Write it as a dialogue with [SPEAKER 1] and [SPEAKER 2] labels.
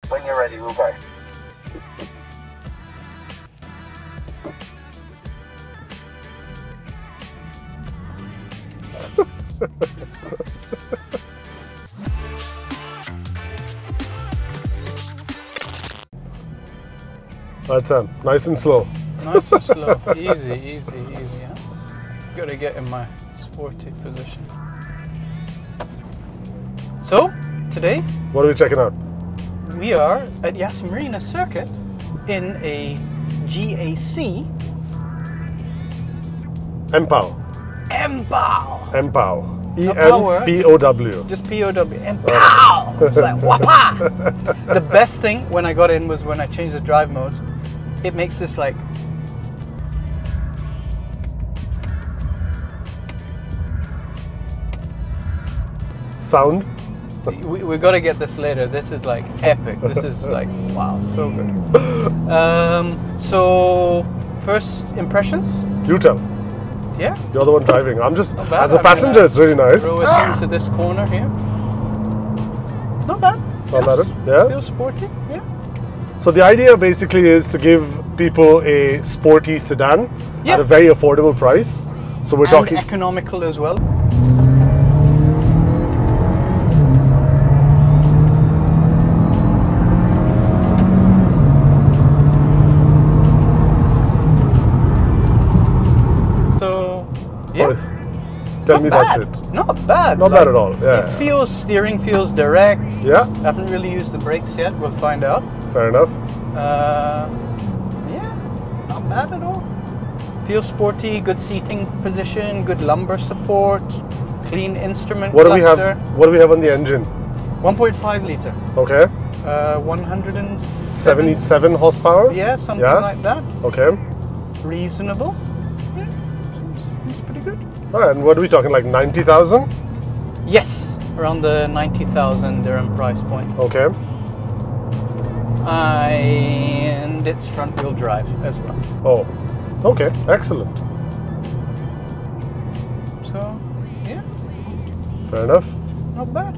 [SPEAKER 1] When you're ready, we'll go.
[SPEAKER 2] That's nice and slow.
[SPEAKER 3] Nice and slow. Easy, easy, easy. Huh? Gotta get in my sporty position. So, today
[SPEAKER 2] What are we checking out?
[SPEAKER 3] we are at YAS Marina circuit in a GAC
[SPEAKER 2] EMPOW.
[SPEAKER 3] EMPOW.
[SPEAKER 2] EMPOW.
[SPEAKER 3] power.
[SPEAKER 2] EMPOW.
[SPEAKER 3] Just POW. EMPOW. It's like whapa. The best thing when I got in was when I changed the drive modes. It makes this like
[SPEAKER 2] Sound.
[SPEAKER 3] we got to get this later. This is like epic. This is like wow, so good. So first impressions?
[SPEAKER 2] You tell.
[SPEAKER 3] Yeah.
[SPEAKER 2] You're the one driving. I'm just,
[SPEAKER 3] Not bad.
[SPEAKER 2] as a
[SPEAKER 3] I'm
[SPEAKER 2] passenger,
[SPEAKER 3] gonna
[SPEAKER 2] it's really nice.
[SPEAKER 3] Throw it into this corner here. Not bad.
[SPEAKER 2] Not bad, yeah.
[SPEAKER 3] Feels sporty. Yeah.
[SPEAKER 2] So the idea basically is to give people a sporty sedan at a very affordable price. So we're
[SPEAKER 3] And
[SPEAKER 2] talking
[SPEAKER 3] economical as well. So, yeah.
[SPEAKER 2] Tell me
[SPEAKER 3] Not
[SPEAKER 2] that's
[SPEAKER 3] bad.
[SPEAKER 2] it.
[SPEAKER 3] Not bad.
[SPEAKER 2] Not bad at all. Yeah.
[SPEAKER 3] Steering feels direct.
[SPEAKER 2] Yeah.
[SPEAKER 3] Haven't really used the brakes yet. We'll find out.
[SPEAKER 2] Fair enough.
[SPEAKER 3] Yeah, not bad at all. Feels sporty, good seating position, good lumbar support, clean instrument
[SPEAKER 2] What do
[SPEAKER 3] cluster.
[SPEAKER 2] we have on the engine?
[SPEAKER 3] 1.5 liter.
[SPEAKER 2] Okay.
[SPEAKER 3] 177.
[SPEAKER 2] 77 horsepower.
[SPEAKER 3] Yeah, something
[SPEAKER 2] Yeah.
[SPEAKER 3] like that.
[SPEAKER 2] Okay.
[SPEAKER 3] Reasonable. Yeah, seems pretty good.
[SPEAKER 2] All right, and what are we talking, like 90,000?
[SPEAKER 3] Yes, around the 90,000 dirham price point.
[SPEAKER 2] Okay.
[SPEAKER 3] And it's front wheel drive as well.
[SPEAKER 2] Oh, okay, excellent.
[SPEAKER 3] So, yeah,
[SPEAKER 2] Fair enough.
[SPEAKER 3] not bad.